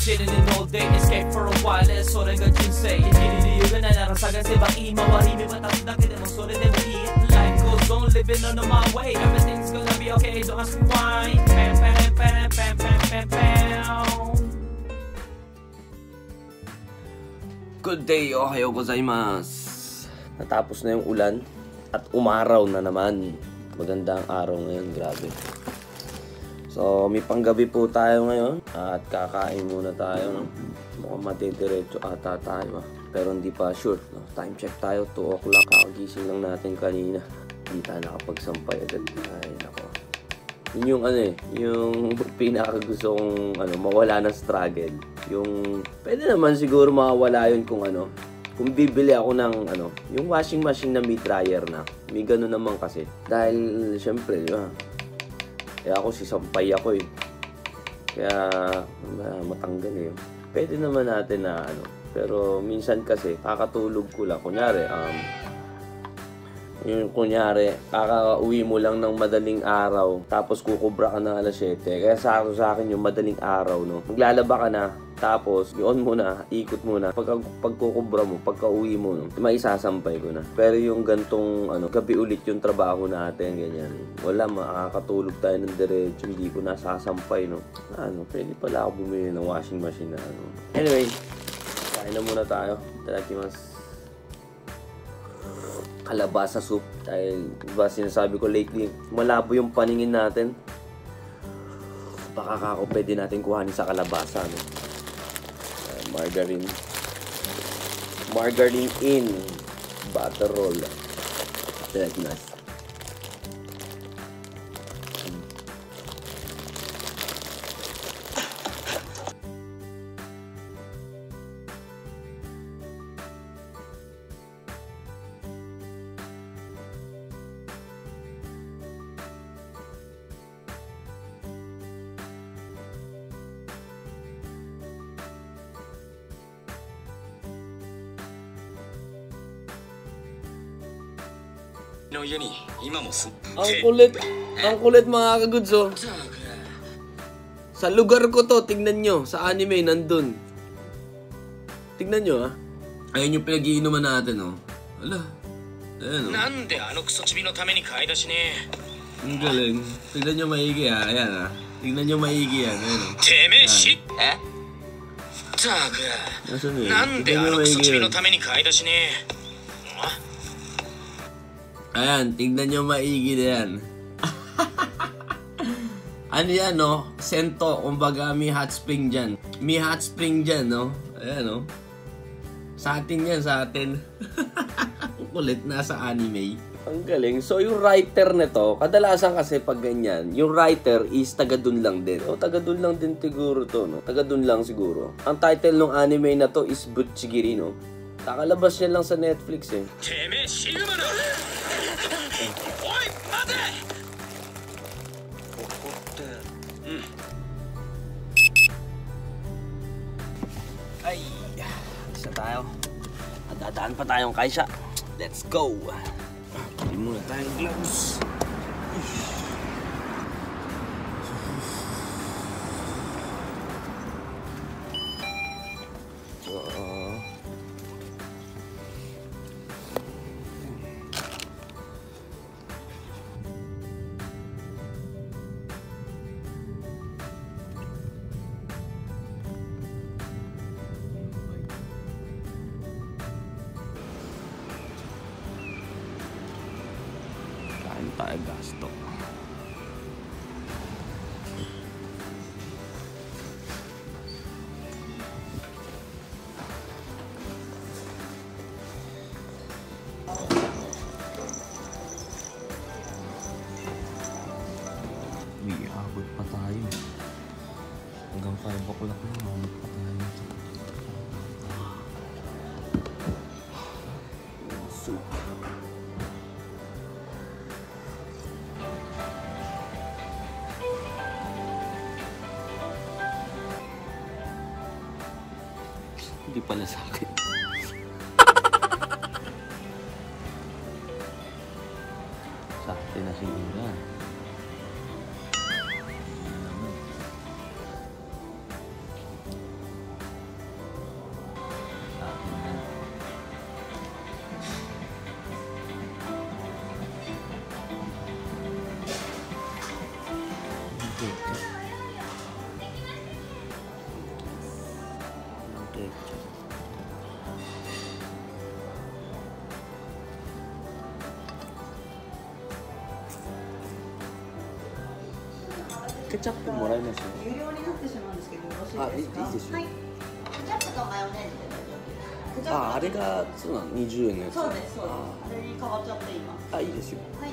chilling in all day, escape for a while,それが人生。生きる理由がないなら探せばいい。周り見渡すだけでもそれでもいい。Life goes on, living on my way. Everything's gonna be okay, don't ask me why. Pam, pam, pam, pam, pam, pam, pam. Good day, ohayo gozaimasu. Natapos na yung ulan at umaraw na naman. Magandang araw ngayon, grabe. So, may panggabi po tayo ngayon at kakain muna tayo. No? Mukhang matidiretso ata tayo. Pero hindi pa sure. No? Time check tayo, 2 o'clock. Kakagising lang natin kanina. Hindi tayo nakapagsampay agad. Ay, nako. Yun yung yung pinakagusto kong mawala ng struggle. Yung, pwede naman siguro mawala yun kung kung bibili ako ng yung washing machine na may dryer na. May gano'n naman kasi. Dahil, syempre, di ba? Kaya ako sisampay ako eh. Kaya matanggal eh. Pwede naman natin na pero minsan kasi kakatulog ko lang. Kunyari, kakauwi mo lang ng madaling araw, tapos kukubra ka ng alas 7. Kaya sa akin yung madaling araw, no? Maglalaba ka na, tapos yun muna, ikot muna. Pagkukubra mo, pagka-uwi mo, no? Maisasampay ko na. Pero yung gantong, gabi ulit yung trabaho natin, ganyan. Wala, makakatulog tayo ng diretso, hindi ko nasasampay, no? Pwede pala ako bumili ng washing machine na, Anyway, kain na muna tayo. Itadakimasu. Kalabasa soup. Dahil, diba sinasabi ko lately, malabo yung paningin natin. Baka pwede natin kuhanin sa kalabasa, no? Margarine in butter roll. That's nice. Ang kulit mga kagudso. Sa lugar ko to, tignan nyo. Sa anime, nandun. Tignan nyo, Ayun yung pinag-iinuman natin, Ala. Ayan, ang galing. Tignan nyo maigi, Ayan, Tignan nyo maigi yan. Ayan, Nasaan yun? Tignan nyo maigi yan. Ayan, tignan nyo maigi na yan. Yan, Sento, kumbaga may hot spring dyan. May hot spring dyan, Ayan, Sa atin yan, sa atin. Kulit, nasa anime. Ang galing. So, yung writer nito, kadalasan kasi pag ganyan, yung writer is taga-dun lang din. Taga-dun lang din siguro to, Taga-dun lang siguro. Ang title ng anime na to is Butchigiri, Kakalabas niya lang sa Netflix, Ay, isa tayo. Dadaan pa tayong kaisya. Let's go. Hindi muna tayong gloves. Tayo gasto. Abot pa tayo. Hanggang 5 o'clock na, abot pa tayo. Soup. Hindi pala sa akin. Sa akin na siguro. ケチャップもらいますよ。有料になってしまうんですけど、よろしいあ、いいですか？ですよ。はい。ケチャップとマヨネーズで大丈夫です。あ、あれがそうなの、20円のやつ。そうです、そうです。あれに変わっちゃっています。あ、いいですよ。はい。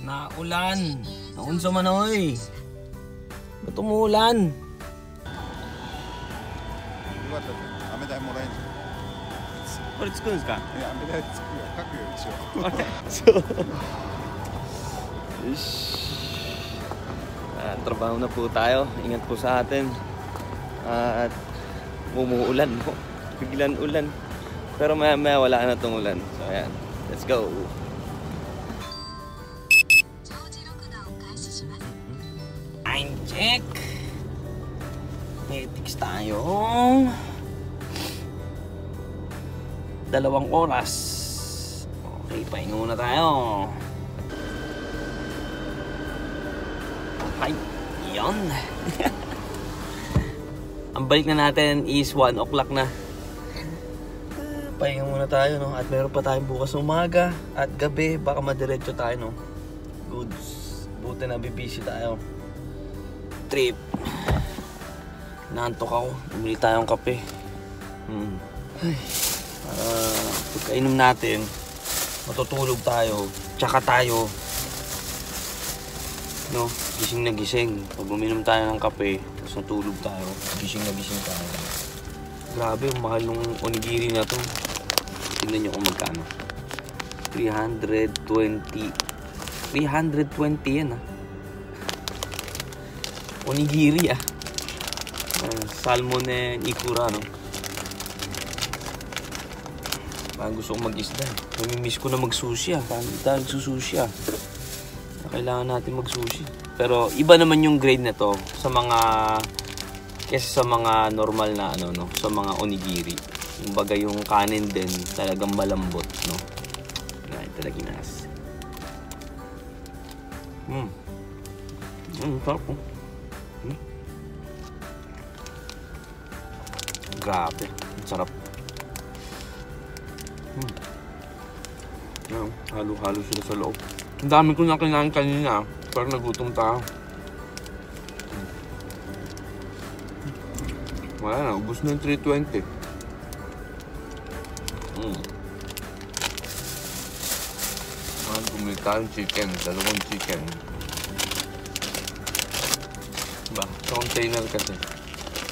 Naulan. Naunsa man oy. Ba't umuulan? よかったです。飴代もらえんじゃこれ作るんですか？ん。いや、飴代つくよ。書くよ、一応。そう. Ish. Trabaho na po tayo. Ingat po sa atin. At umuulan po. Biglan ulan. Pero maya wala na tong ulan. So ayan. Let's go. Time check. May tiks tayong 2 oras. Okay, pahinga muna tayo. Ay, yun. Ang balik na natin is 1 o'clock na. Pahinga muna tayo, no? At meron pa tayong bukas umaga at gabi. Baka madiretso tayo, no? Goods. Buti na bibisi tayo. Trip. Naantok ako. Bumili tayong kape. Ay. Pagkainom natin, matutulog tayo. Tsaka tayo, no? Gising na gising. Pag uminom tayo ng kape, tapos natulog tayo, gising na gising tayo. Grabe, mahal ng onigiri na to. Tingnan nyo kung magkano. 320 yan, ah. Onigiri, ah. Salmon and ikura, no? Parang gusto kong mag-isda. Namimiss ko na mag-sushi, ah. Parang hindi tayo nagsusushi, ah. Kailangan natin mag-sushi. Pero iba naman yung grade na to sa mga kesa sa mga normal na ano, no, sa mga onigiri. Yung baga yung kanin din talagang malambot, no. Ngayon talaga ginas. Sarap po. Grabe, sarap. Halo-halo sila sa loob. Ang dami ko na kinain kanina, pero nagutom tayo. Wala na, ubos na yung 320. Bumili tayong chicken, 2 chicken. Diba? Sa container kasi.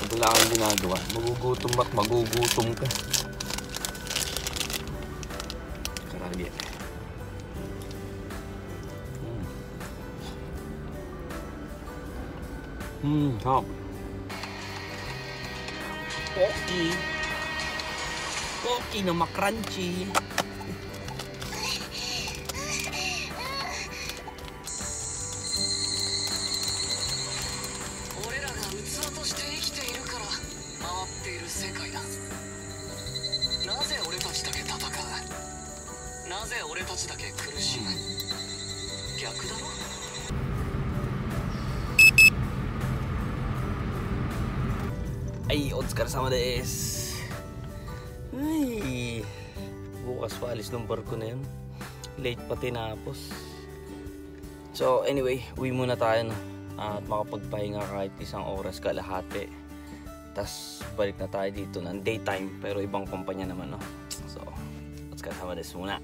Wala kang ginagawa. Magugutom at magugutom ka. Karagya. Sarap. Pocky. Pocky na makrunchy. Ay, otsukaresama desu. Ay, bukas pa alis ng barko na yun. Late pa tinapos. So anyway, uwi muna tayo, no? At makapagpahinga kahit isang oras kalahati. Tas balik na tayo dito ng daytime pero ibang kumpanya naman, no? So, otsukaresama desu muna.